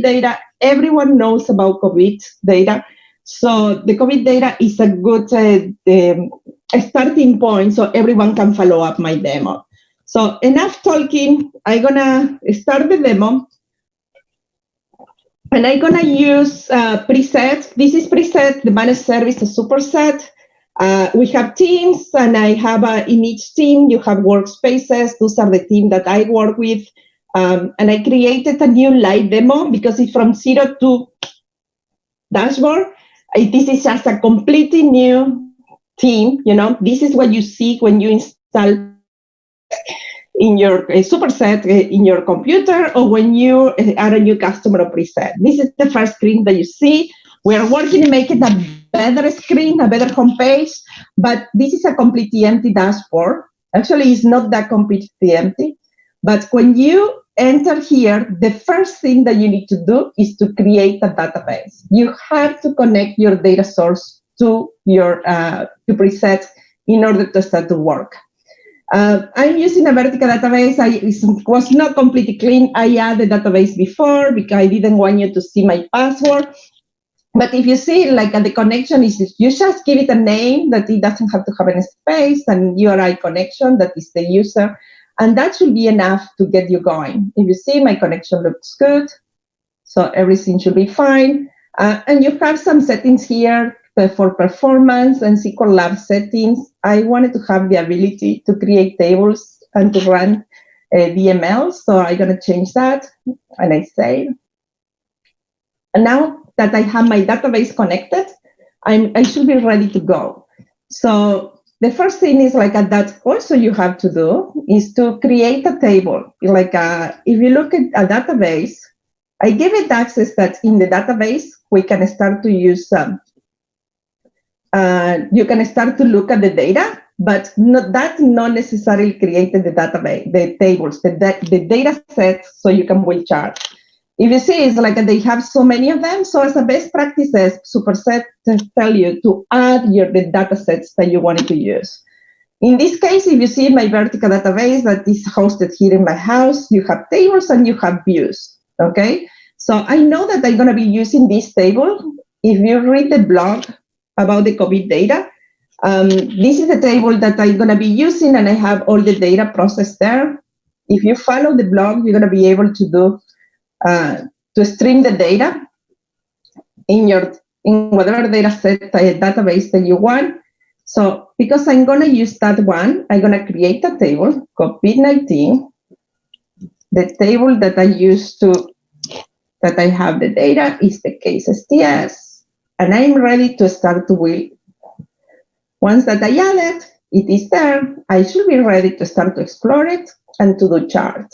data. Everyone knows about COVID data. So the COVID data is a good starting point so everyone can follow up my demo. So enough talking. I'm going to start the demo. And I'm going to use preset. This is preset, the managed service, the Superset. We have teams, and I have in each team, you have workspaces. Those are the team that I work with. And I created a new live demo because it's from 0 to dashboard. This is just a completely new team. This is what you see when you install in your Superset in your computer, or when you are a new customer of preset. This is the first screen that you see. We are working to make it a better screen, a better homepage, but this is a completely empty dashboard. Actually, it's not that completely empty, but when you enter here, the first thing that you need to do is to create a database. You have to connect your data source to your to preset in order to start to work. I'm using a vertical database. It was not completely clean. I added the database before because I didn't want you to see my password. But if you see, like the connection is, you just give it a name that it doesn't have to have any space, and URI connection, that is the user. And that should be enough to get you going. If you see, my connection looks good. So everything should be fine. And you have some settings here for performance and SQL Lab settings. I wanted to have the ability to create tables and to run DML. So I'm going to change that. And I save. And now that I have my database connected, I should be ready to go. So the first thing is that also you have to do is to create a table. If you look at a database, I give it access that in the database, we can start to use, you can start to look at the data, but not necessarily created the database, the tables, the data sets, so you can build charts. If you see, it's they have so many of them. So as a best practices, Superset tell you to add the data sets that you wanted to use. In this case, if you see my vertical database that is hosted here in my house, you have tables and you have views, okay? So I know that I'm going to be using this table. If you read the blog about the COVID data, this is the table that I'm going to be using, and I have all the data processed there. If you follow the blog, you're going to be able to do to stream the data in whatever data set database that you want. So because I'm going to use that one, I'm going to create a table, COVID-19, the table that I use that I have the data is the case STS, and I'm ready to start to build. Once that I add it is there, I should be ready to start to explore it and to do chart.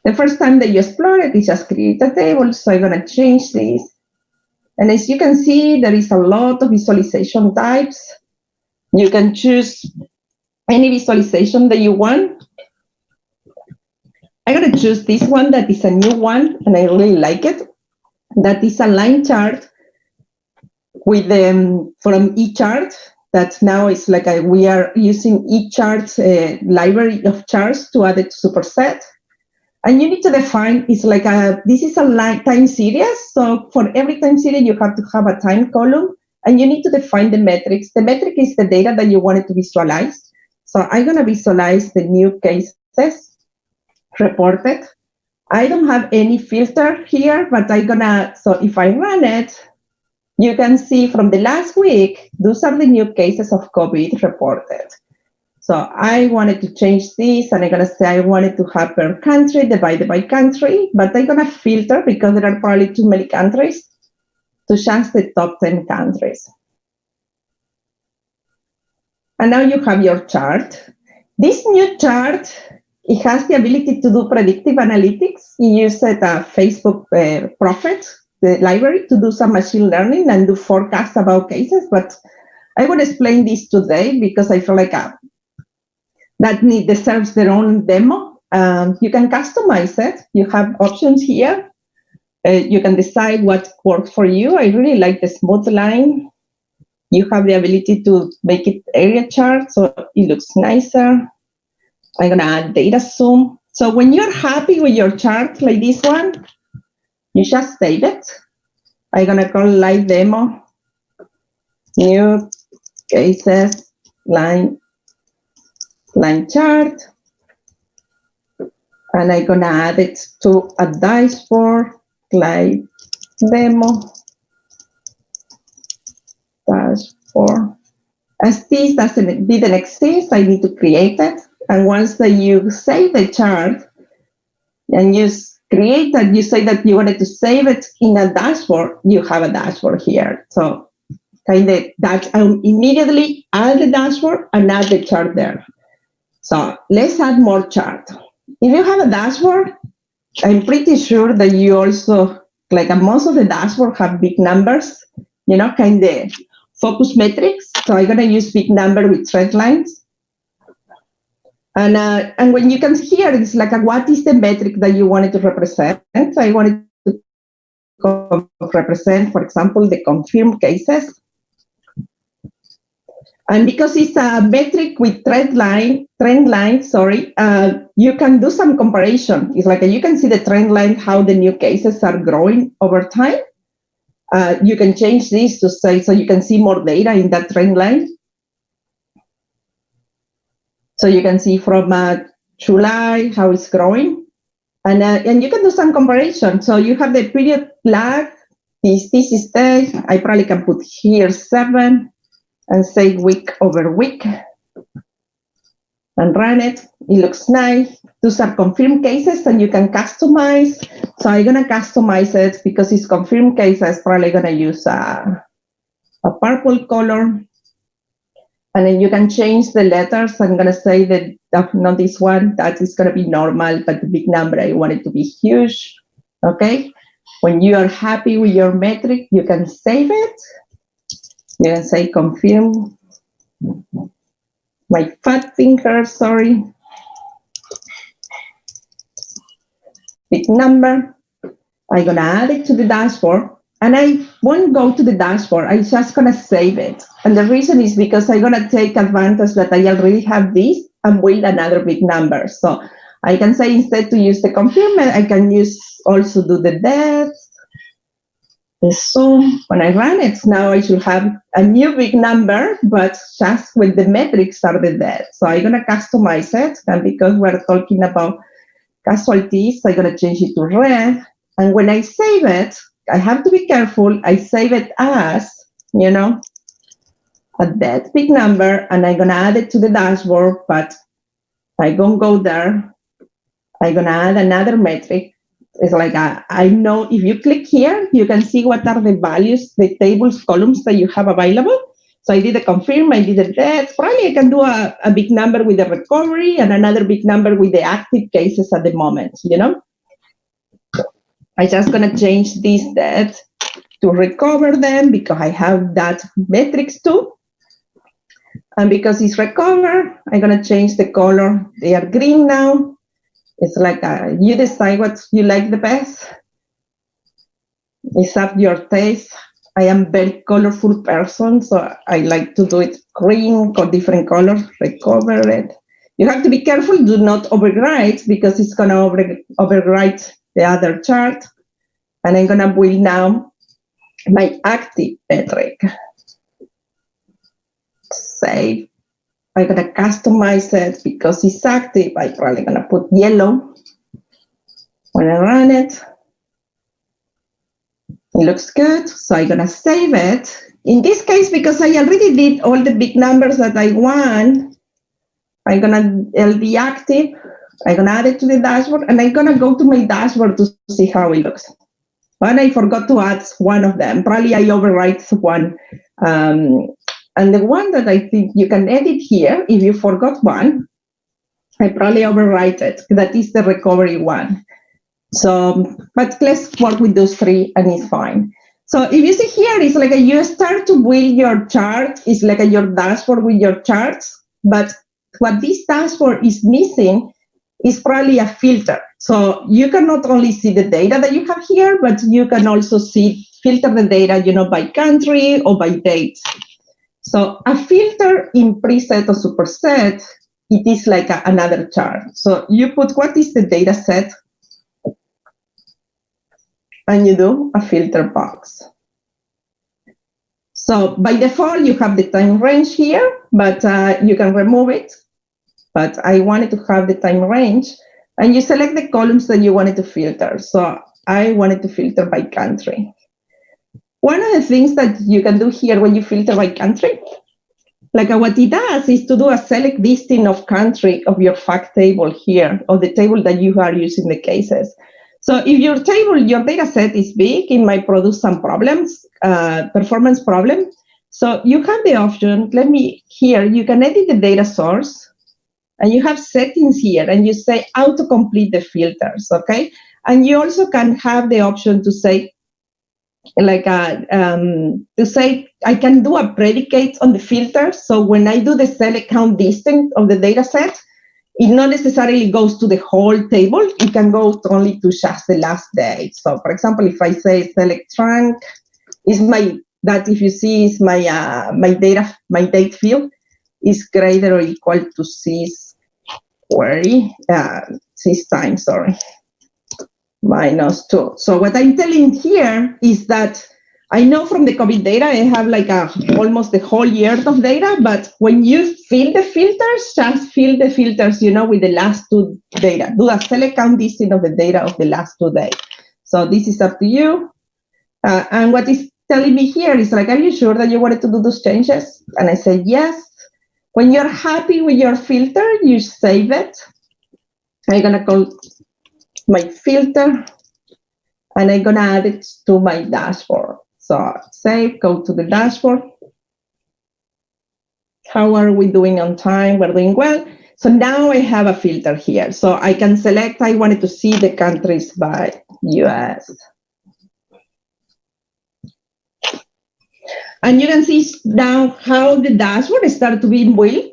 The first time that you explore it, is just create a table. So I'm going to change this. And as you can see, there is a lot of visualization types. You can choose any visualization that you want. I'm going to choose this one that is a new one, and I really like it. That is a line chart with from eChart. That now is we are using eChart library of charts to add it to Superset. And you need to define, this is a time series. So for every time series, you have to have a time column, and you need to define the metrics. The metric is the data that you wanted to visualize. So I'm going to visualize the new cases reported. I don't have any filter here, but so if I run it, you can see from the last week, those are the new cases of COVID reported. So I wanted to change this, and I'm going to say I wanted to have per country, divided by country, but I'm going to filter because there are probably too many countries to just the top 10 countries. And now you have your chart. This new chart, it has the ability to do predictive analytics. You use a Facebook Prophet, the library, to do some machine learning and do forecasts about cases, but I will explain this today because I feel that deserves their own demo. You can customize it. You have options here. You can decide what works for you. I really like the smooth line. You have the ability to make it area chart, so it looks nicer. I'm going to add data zoom. So when you're happy with your chart like this one, You just save it. I'm gonna call live demo, new cases, line chart. And I'm gonna add it to a dashboard, live demo, dashboard. As this didn't exist, I need to create it. And once that you save the chart and you create that, you say that you wanted to save it in a dashboard, you have a dashboard here. So kind of that immediately add the dashboard and add the chart there. So let's add more chart. If you have a dashboard, I'm pretty sure that you also, like most of the dashboard have big numbers, kind of focus metrics. So I'm going to use big number with trend lines. And when you can hear, it's like, what is the metric that you wanted to represent? So I wanted to represent, for example, the confirmed cases. And because it's a metric with trend line, you can do some comparison. It's like you can see the trend line, how the new cases are growing over time. You can change this to say, so you can see more data in that trend line. So you can see from July how it's growing. And you can do some comparison. So you have the period lag, this is day. I probably can put here 7 and say week over week and run it. It looks nice. Those are confirmed cases and you can customize. So I'm going to customize it because it's confirmed cases. Probably going to use a purple color. And then you can change the letters. I'm going to say that not this one, that is going to be normal, but the big number, I want it to be huge. Okay. When you are happy with your metric, you can save it. You can say confirm. My fat finger, sorry. Big number. I'm going to add it to the dashboard. And I won't go to the dashboard. I'm just going to save it. And the reason is because I'm going to take advantage that I already have this and build another big number. So I can say instead to use the confirm, I can also do the depth. So when I run it, now I should have a new big number, but just with the metrics are the dead. So I'm going to customize it. And because we're talking about casualties, I'm going to change it to red. And when I save it, I have to be careful. I save it as, a dead big number, and I'm going to add it to the dashboard, but I don't go there. I'm going to add another metric. It's like, I know if you click here, you can see what are the values, the tables, columns that you have available. So I did a confirm, I did a dead. Probably I can do a big number with the recovery and another big number with the active cases at the moment, I'm just going to change this dead to recover them because I have that metrics too. And because it's recover, I'm going to change the color. They are green now. It's like you decide what you like the best. It's up your taste. I am very colorful person, so I like to do it green or different colors, recover it. You have to be careful, do not overwrite because it's going to overwrite the other chart. And I'm going to build now my active metric. Save. I'm going to customize it because it's active. I'm probably going to put yellow. When I run it, it looks good. So I'm going to save it. In this case, because I already did all the big numbers that I want, I'm going to be active. I'm going to add it to the dashboard, and I'm going to go to my dashboard to see how it looks. And I forgot to add one of them. Probably I overwrite one. And the one that I think you can edit here, if you forgot one, I probably overwrite it. That is the recovery one. So, but let's work with those three and it's fine. So if you see here, it's like you start to build your chart. It's like your dashboard with your charts. But what this dashboard is missing is probably a filter. So you can not only see the data that you have here, but you can also filter the data, by country or by date. So a filter in preset or superset, it is like another chart. So you put what is the data set and you do a filter box. So by default, you have the time range here, but you can remove it. But I wanted to have the time range, and you select the columns that you wanted to filter. So I wanted to filter by country. One of the things that you can do here when you filter by country, like what it does is to do a select listing of country of your fact table here, of the table that you are using the cases. So if your table, your data set is big, it might produce some problems, performance problem. So you have the option, here, you can edit the data source, and you have settings here, and you say auto-complete the filters, okay? And you also can have the option to say, I can do a predicate on the filter. So when I do the select count distance of the data set, it not necessarily goes to the whole table. It can go only to just the last day. So for example, if I say select trunk, that if you see is my date field is greater or equal to sys query, sys time, sorry, minus 2. So what I'm telling here is that I know from the COVID data, I have almost the whole year of data, but when you fill the filters, just fill the filters, with the last 2 data. Do a select count distance of the data of the last 2 days. So this is up to you. And what is telling me here is are you sure that you wanted to do those changes? And I say yes. When you're happy with your filter, you save it. I'm going to call my filter, and I'm going to add it to my dashboard. So save, go to the dashboard. How are we doing on time? We're doing well. So now I have a filter here. So I can select, I wanted to see the countries by US. And you can see now how the dashboard started to be built.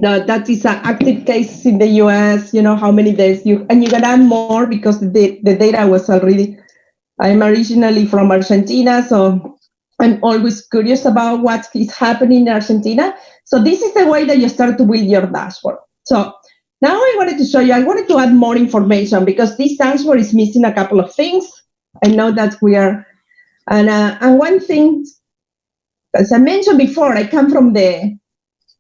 That is an active case in the US, how many days and you can add more because the data was already, I'm originally from Argentina, so I'm always curious about what is happening in Argentina. So this is the way that you start to build your dashboard. So now I wanted to show you, I wanted to add more information because this dashboard is missing a couple of things. I know that we are, and one thing, as I mentioned before, I come from the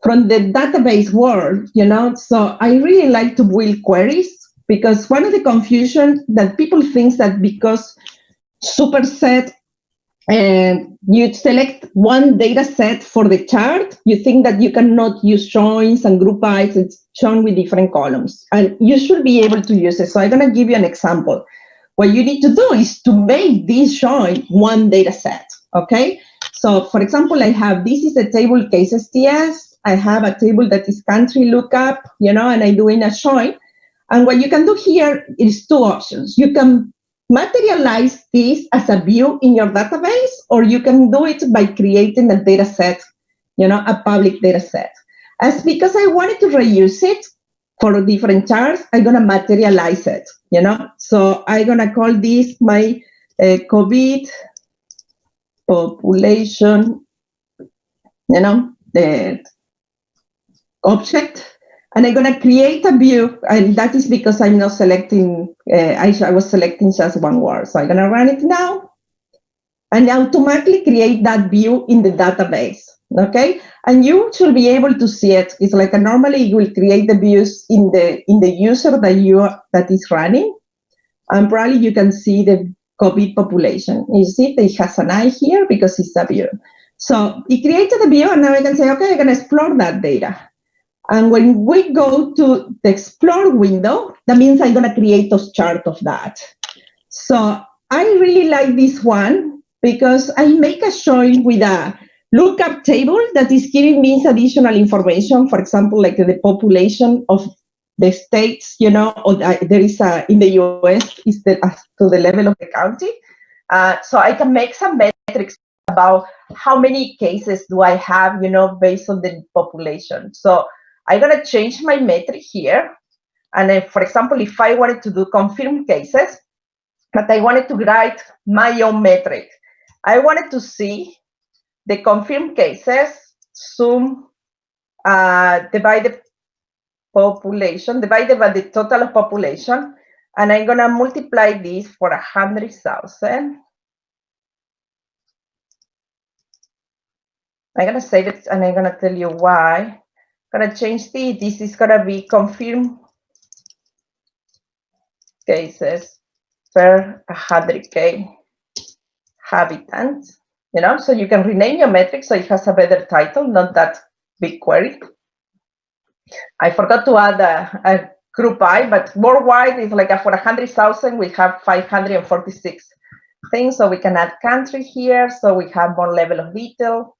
database world, so I really like to build queries because one of the confusion that people think that because Superset and you select one data set for the chart, you think that you cannot use joins and group bys. It's shown with different columns, and you should be able to use it. So I'm going to give you an example. What you need to do is to make this join one data set, okay? So for example, this is a table case STS. I have a table that is country lookup, and I'm doing a join. And what you can do here is 2 options. You can materialize this as a view in your database, or you can do it by creating a data set, a public data set. As because I wanted to reuse it for different charts, I'm going to materialize it, So I'm going to call this my COVID population, the object. And I'm going to create a view, and that is because I'm not selecting, I was selecting just one word. So I'm going to run it now, and automatically create that view in the database, okay? And you should be able to see it. It's normally you will create the views in the user that is running, and probably you can see the COVID population. You see it has an eye here because it's a view. So it created a view, and now I can say, okay, I can explore that data. And when we go to the Explore window, that means I'm going to create a chart of that. So I really like this one because I make a showing with a lookup table that is giving me additional information. For example, like the population of the states, or there is in the US is to the level of the county. So I can make some metrics about how many cases do I have, based on the population. So I'm going to change my metric here. And then, for example, if I wanted to do confirmed cases, but I wanted to write my own metric, I wanted to see the confirmed cases, divide the population, divided by the total of population. And I'm gonna multiply this for 100,000. I'm gonna save it and I'm gonna tell you why. I'm gonna change this is gonna be confirmed cases per 100K habitants, so you can rename your metric so it has a better title, not that big query. I forgot to add a group by, but worldwide is like for 100,000, we have 546 things. So we can add country here, so we have more level of detail.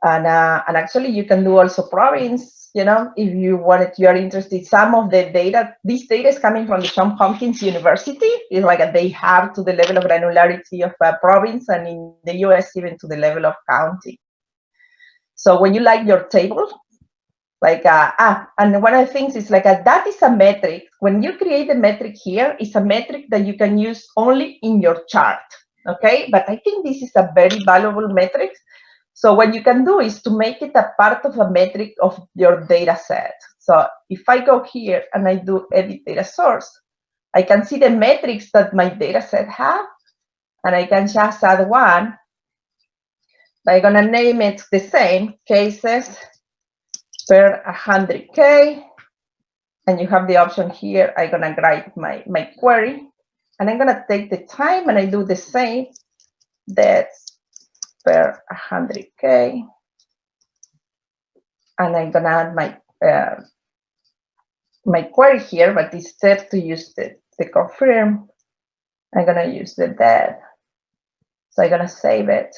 And actually, you can do also province, if you wanted, you're interested. Some of the data, this data is coming from the Johns Hopkins University. It's like they have to the level of granularity of a province, and in the US, even to the level of county. So when you like your table, and one of the things is that is a metric. When you create a metric here, it's a metric that you can use only in your chart, okay? But I think this is a very valuable metric. So what you can do is to make it a part of a metric of your data set. So if I go here and I do edit data source, I can see the metrics that my data set have, and I can just add one. I'm gonna name it the same, cases per 100K, and you have the option here. I'm gonna write my query, and I'm gonna take the time and I do the same, that's per 100K, and I'm gonna add my query here, but instead to use the confirm, I'm gonna use the dev. So I'm gonna save it.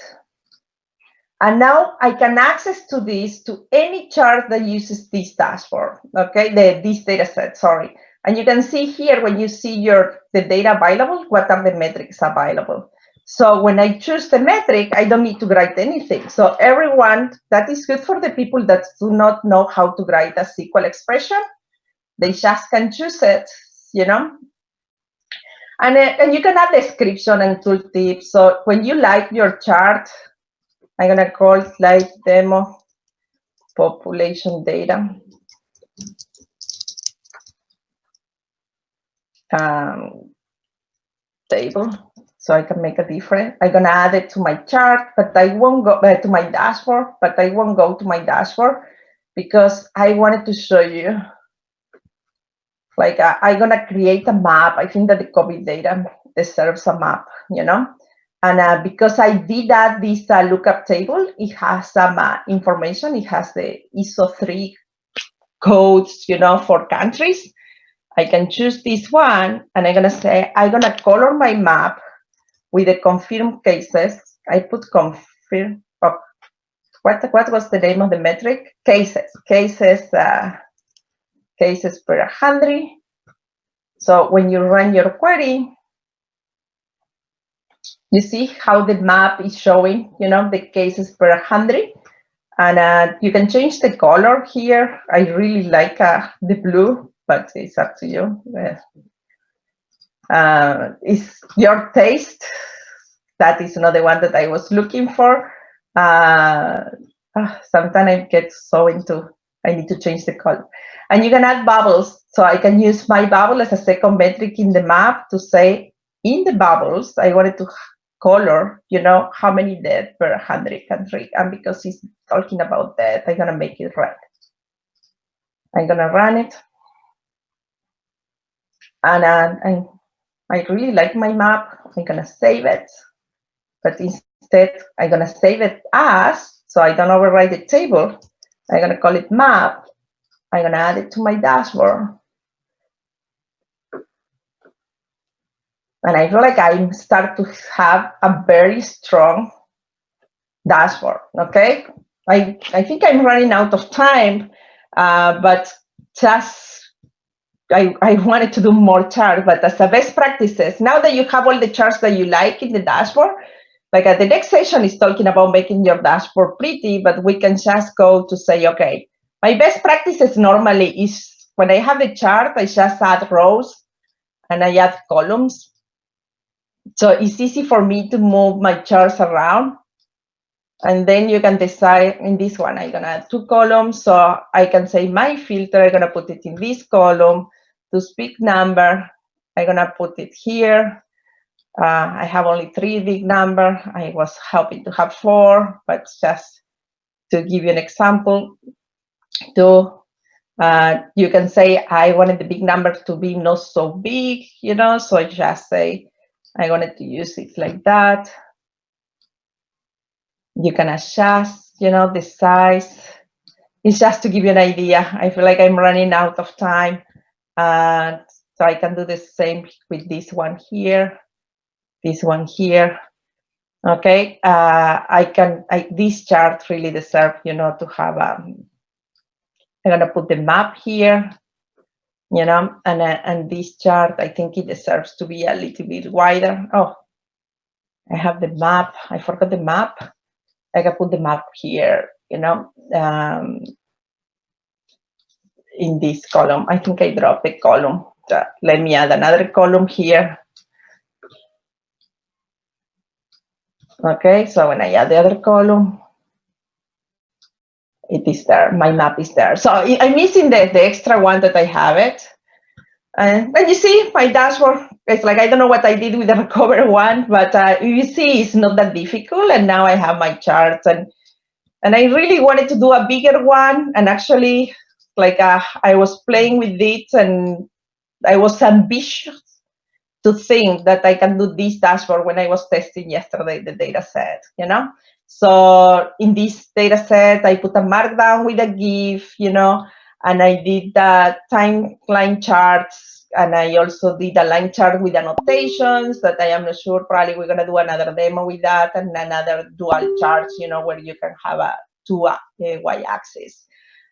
And now I can access to this to any chart that uses this dashboard, okay? This data set, sorry. And you can see here when you see the data available, what are the metrics available. So when I choose the metric, I don't need to write anything. So everyone, that is good for the people that do not know how to write a SQL expression. They just can choose it, And you can add description and tooltips. So when you like your chart, I'm gonna call slide demo population data. Table, so I can make a difference. I'm gonna add it to my chart, but I won't go to my dashboard, but I won't go to my dashboard because I wanted to show you, I'm gonna create a map. I think that the COVID data deserves a map, And because I did add this lookup table, it has some information. It has the ISO 3 codes, for countries. I can choose this one, and I'm gonna say I'm gonna color my map with the confirmed cases. I put confirm. Oh, what was the name of the metric? Cases per 100. So when you run your query, you see how the map is showing, the cases per 100. And you can change the color here. I really like the blue, but it's up to you. It's your taste. That is another one that I was looking for. Sometimes I get so into, I need to change the color. And you can add bubbles. So I can use my bubble as a second metric in the map to say, in the bubbles, I wanted to color, how many dead per 100 country. And because he's talking about that, I'm gonna make it red. I'm gonna run it. And I really like my map. I'm gonna save it. But instead, I'm gonna save it as, so I don't overwrite the table. I'm gonna call it map. I'm gonna add it to my dashboard. And I feel like I start to have a very strong dashboard, okay? I think I'm running out of time, but just, I wanted to do more charts, but as a best practices, now that you have all the charts that you like in the dashboard, the next session is talking about making your dashboard pretty, but we can just go to say, okay, my best practices normally is when I have a chart, I just add rows and I add columns. So it's easy for me to move my charts around. And then you can decide in this one, I'm gonna add 2 columns. So I can say my filter, I'm gonna put it in this column to speak number. I'm gonna put it here. I have only 3 big number. I was hoping to have 4, but just to give you an example, you can say I wanted the big number to be not so big, so I just say I wanted to use it like that. You can adjust, the size. It's just to give you an idea. I feel like I'm running out of time. So I can do the same with this one here, this one here. Okay, this chart really deserves, to have I'm gonna put the map here, and this chart, I think it deserves to be a little bit wider. Oh, I have the map. I forgot the map. I can put the map here, in this column. I think I dropped a column. So let me add another column here. Okay, so when I add the other column, it is there. My map is there. So I'm missing the extra one that I have it. And you see my dashboard. It's like I don't know what I did with the recover one, but you see it's not that difficult. And now I have my charts, and I really wanted to do a bigger one. And actually, like I was playing with it, and I was ambitious to think that I can do this dashboard when I was testing yesterday the data set, So in this data set, I put a markdown with a GIF, and I did the timeline charts, and I also did a line chart with annotations that I am not sure, probably we're gonna do another demo with that, and another dual charts, where you can have a two y-axis.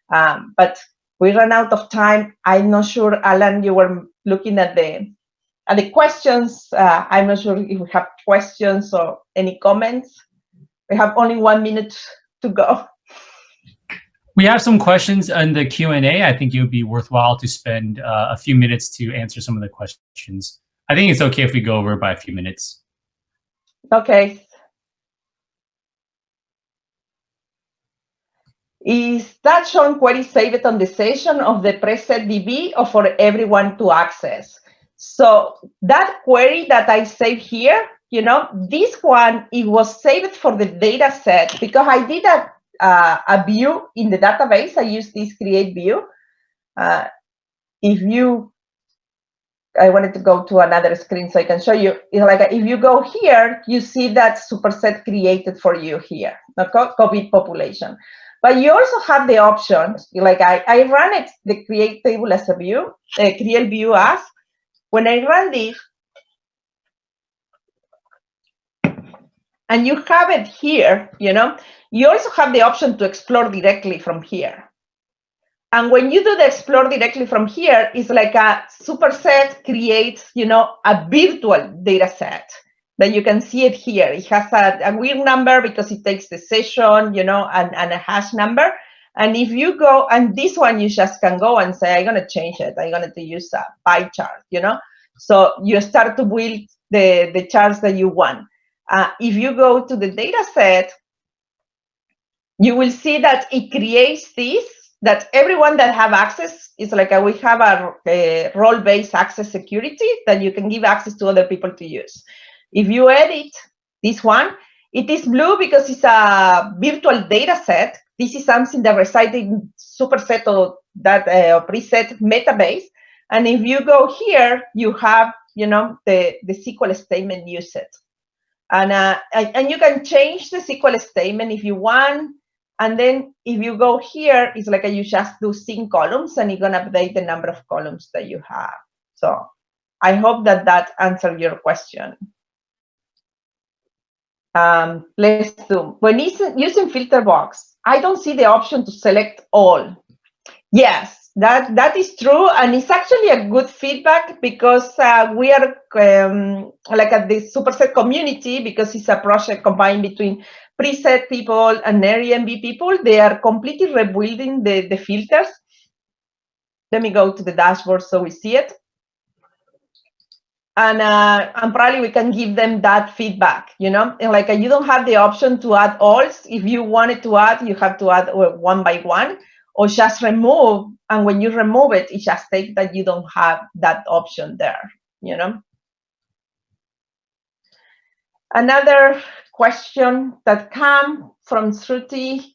But we ran out of time. I'm not sure, Alan, you were looking at the questions. I'm not sure if we have questions or any comments. We have only 1 minute to go. We have some questions in the Q&A. I think it would be worthwhile to spend a few minutes to answer some of the questions. I think it's okay if we go over by a few minutes. Okay. Is that shown query saved on the session of the preset DB or for everyone to access? So that query that I saved here, this one, it was saved for the data set because I did a view in the database. I used this create view. I wanted to go to another screen so I can show you. Like if you go here, you see that Superset created for you here, the COVID population. But you also have the option, like I ran it, the create table as a view, create view as. When I run this, and you have it here, you also have the option to explore directly from here. And when you do the explore directly from here, it's like a Superset creates, a virtual data set that you can see it here. It has a weird number because it takes the session, and a hash number. And if you go, and this one, you just can go and say, I'm going to change it. I'm going to use a pie chart, So you start to build the charts that you want. If you go to the data set, you will see that it creates this, that everyone that have access is like we have a role-based access security that you can give access to other people to use. If you edit this one, it is blue because it's a virtual data set. This is something that resides in Superset or that preset metabase. And if you go here, you have, the SQL statement used. And you can change the SQL statement if you want. And then if you go here, it's like you just do sync columns and you're going to update the number of columns that you have. So I hope that answered your question. Let's do, when using filter box, I don't see the option to select all. Yes, that is true. And it's actually a good feedback because we are like at the Superset community, because it's a project combined between preset people and Airbnb people. They are completely rebuilding the filters. Let me go to the dashboard so we see it. And probably we can give them that feedback, and like you don't have the option to add all. If you wanted to add, you have to add one by one, or just remove. And when you remove it, it just takes that you don't have that option there. you know. Another question that come from Shruti.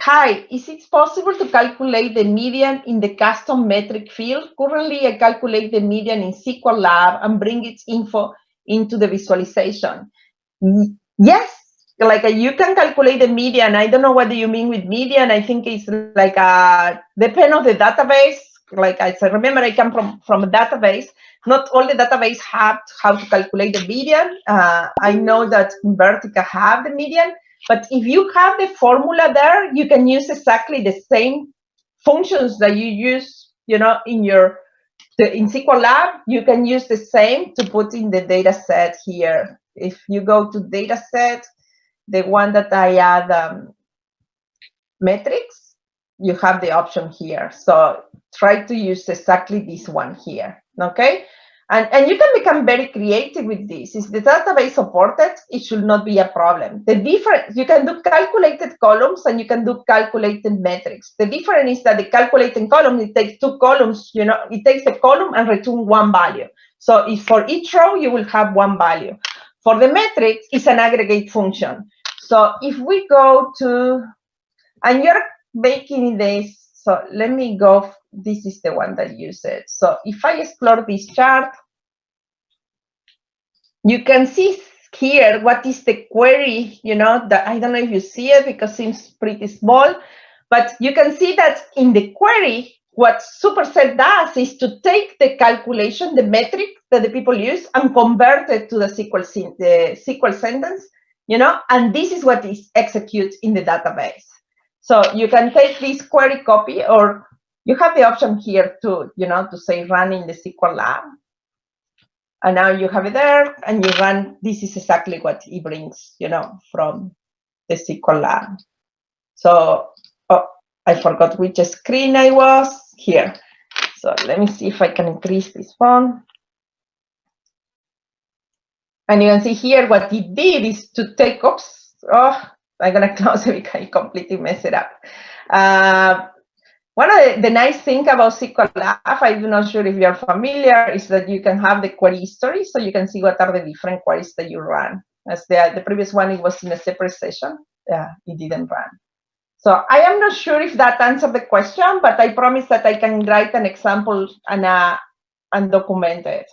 Hi, is it possible to calculate the median in the custom metric field? Currently, I calculate the median in SQL Lab and bring its info into the visualization. Yes, like you can calculate the median. I don't know what do you mean with median. I think it's like depend on the database. Like I remember, I come from a database. Not all the database have how to calculate the median. I know that Vertica have the median, but if you have the formula there, you can use exactly the same functions that you use, in SQL Lab. You can use the same to put in the data set here. If you go to data set, the one that I add metrics, you have the option here. So try to use exactly this one here, okay? And you can become very creative with this. If the database supported, it should not be a problem. The difference, you can do calculated columns and you can do calculated metrics. The difference is that the calculated column, it takes two columns, it takes a column and return one value. So if for each row, you will have one value. For the metrics, it's an aggregate function. So if we go to, and you're making this, so let me go, this is the one that you said. So if I explore this chart, you can see here what is the query, that I don't know if you see it because it seems pretty small, but you can see that in the query, what Superset does is to take the calculation, the metric that the people use, and convert it to the SQL sentence, and this is what is executed in the database. So you can take this query copy, or you have the option here to, to say run in the SQL Lab. And now you have it there, and you run. This is exactly what it brings, from the SQL Lab. So, I forgot which screen I was here. So let me see if I can increase this font. And you can see here what it did is to take, I'm going to close it because I completely messed it up. One of the nice thing about SQL Lab, I'm not sure if you're familiar, is that you can have the query history, so you can see what are the different queries that you run. As the previous one, it was in a separate session. It didn't run. So I am not sure if that answered the question, but I promise that I can write an example and document it.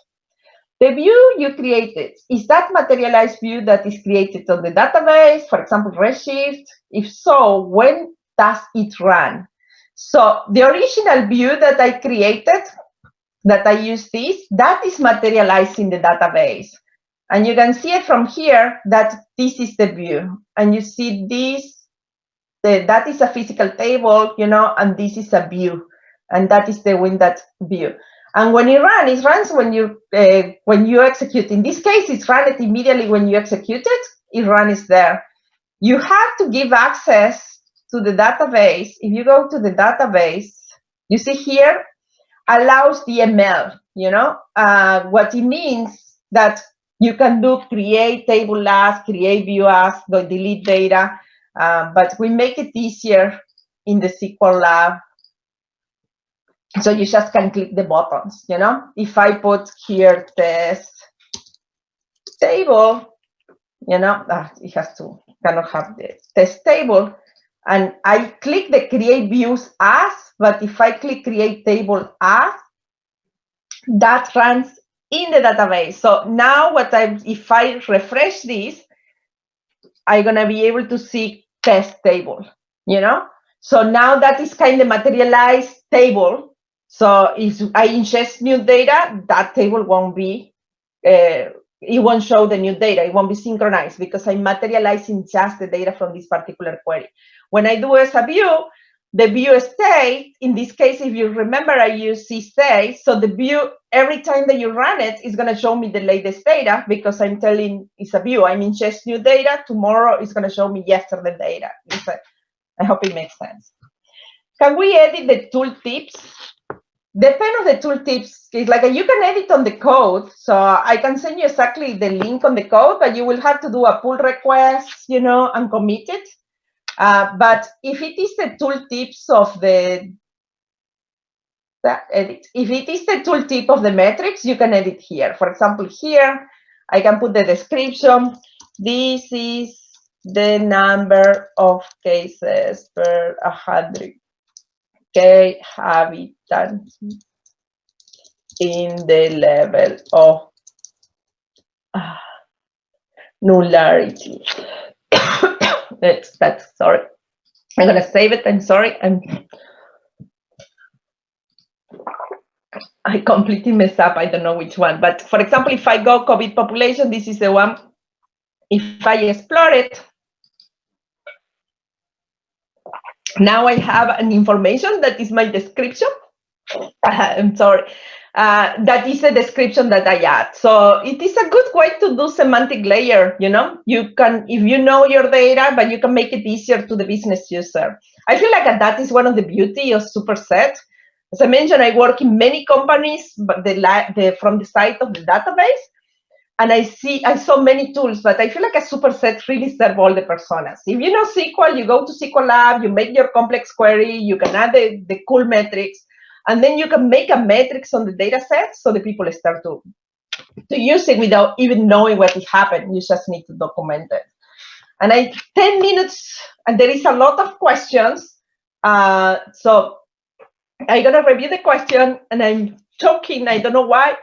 The view you created, is that materialized view that is created on the database, for example, Redshift? If so, when does it run? So the original view that I created, that I use this, that is materialized in the database. And you can see it from here that this is the view. And you see this, that is a physical table, and this is a view. And that is the Windows view. And when it runs when you execute. In this case, it's run it immediately when you execute it. It runs there. You have to give access to the database. If you go to the database, you see here, allows DML, what it means that you can do create table as, create view as, delete data, but we make it easier in the SQL Lab. So you just can click the buttons, If I put here test table, it has to kind of have the test table. And I click the create views as, but if I click create table as, that runs in the database. So now if I refresh this, I'm going to be able to see test table, So now that is kind of materialized table. So if I ingest new data, that table won't be, it won't show the new data. It won't be synchronized because I'm materializing just the data from this particular query. When I do as a view, the view state, in this case, if you remember, I use cstate. So the view, every time that you run it, is going to show me the latest data because I'm telling it's a view. I'm ingest new data. Tomorrow, it's going to show me yesterday data. I hope it makes sense. Can we edit the tooltips? Depend on the tooltips. It's like you can edit on the code. So I can send you exactly the link on the code, but you will have to do a pull request, and commit it. But if it is the tooltips of the edit. If it is the tooltip of the metrics, you can edit here. For example, here, I can put the description. This is the number of cases per 100K inhabitants in the level of nullarity. That's sorry. I'm gonna save it. I'm sorry. I completely messed up. I don't know which one. But for example, if I go COVID population, this is the one. If I explore it, now I have an information that is my description. I'm sorry. That is a description that I add. So it is a good way to do semantic layer. You can, if you know your data, but you can make it easier to the business user. I feel like that is one of the beauty of Superset. As I mentioned, I work in many companies, but from the side of the database, and I saw many tools, but I feel like a Superset really serves all the personas. If you know SQL, you go to SQL Lab, you make your complex query, you can add the cool metrics, and then you can make a metrics on the data set so the people start to use it without even knowing what happened. You just need to document it. And 10 minutes, and there is a lot of questions. So I'm going to review the question, and I'm talking. I don't know why.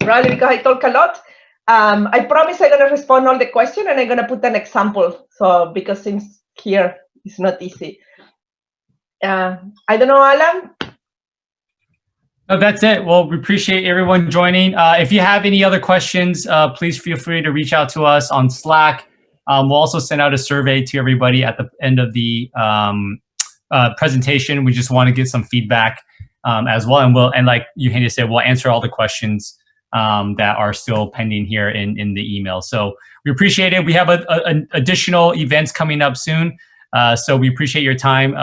Probably because I talk a lot. I promise I'm going to respond all the questions, and I'm going to put an example. So because since here it's not easy. I don't know, Alan. No, that's it. Well, we appreciate everyone joining. If you have any other questions, please feel free to reach out to us on Slack. We'll also send out a survey to everybody at the end of the presentation. We just want to get some feedback as well. And like Eugenia said, we'll answer all the questions that are still pending here in the email. So we appreciate it. We have additional events coming up soon. So we appreciate your time.